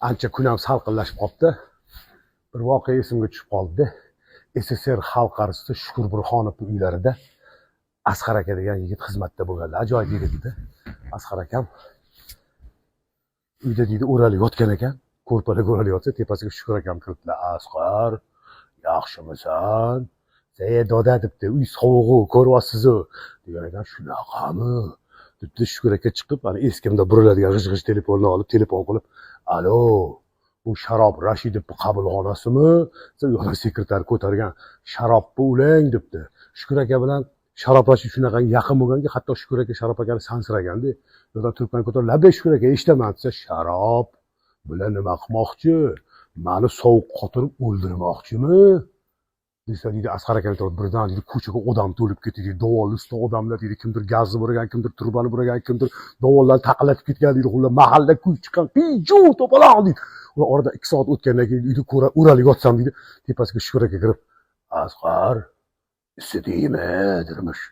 ancha kun ham salqinlashib qolibdi. Bir voqea esimga tushib qoldi. SSR xalq arzida Shukur Burhonovning uylarida Asqar aka degan yigit xizmatda bo'lganlar. Ajoyib yigit edi. Asqar akam uyda deydi o'ralib yotgan ekan. Ko'rpaga o'ralib yotsa, tepasiga Shukur akam kiribdilar. Asqar, yaxshimisan? Doda debdi, uy sovug'i ko'ryapsiz-ku degan ekan. Shunaqami? debdi. Shukur aka chiqib, ana eskimda buriladigan g'ij-g'ij telefonni olib, telefon qilib, "Alo, bu Sharob Rashidovning qabulxonasimi?" Yana sekretar ko'targan. "Sharobni ulang" debdi. Shukur aka bilan Sharob Rashid shunaqa yaqin bo'lganki, hatto Shukur aka Sharob akani sansiraganda, yo'ldan turibman ko'tarib, "Labay Shukur aka, eshitaman" desa, "Sharob bilan nima qilmoqchi? Meni sovuq qotirib o'ldirmoqchimi?" desa deydi. Asqar aka aytadi, birdan deydi ko'chaga odam to'lib ketdi, dovonli ustida odamlar deydi, kimdir gazni buragan, kimdir turbani buragan, kimdir dovonlarni taqillatib ketgan deydi. Xullas mahalla kuy chiqqan, "Piju to'polon" deydi. Ular orada 2 soat o'tgandan keyin uyda o'ralib yotsam deydi, tepasiga Shukur aka kirib, "Asqar, isitdingmi?" dermish.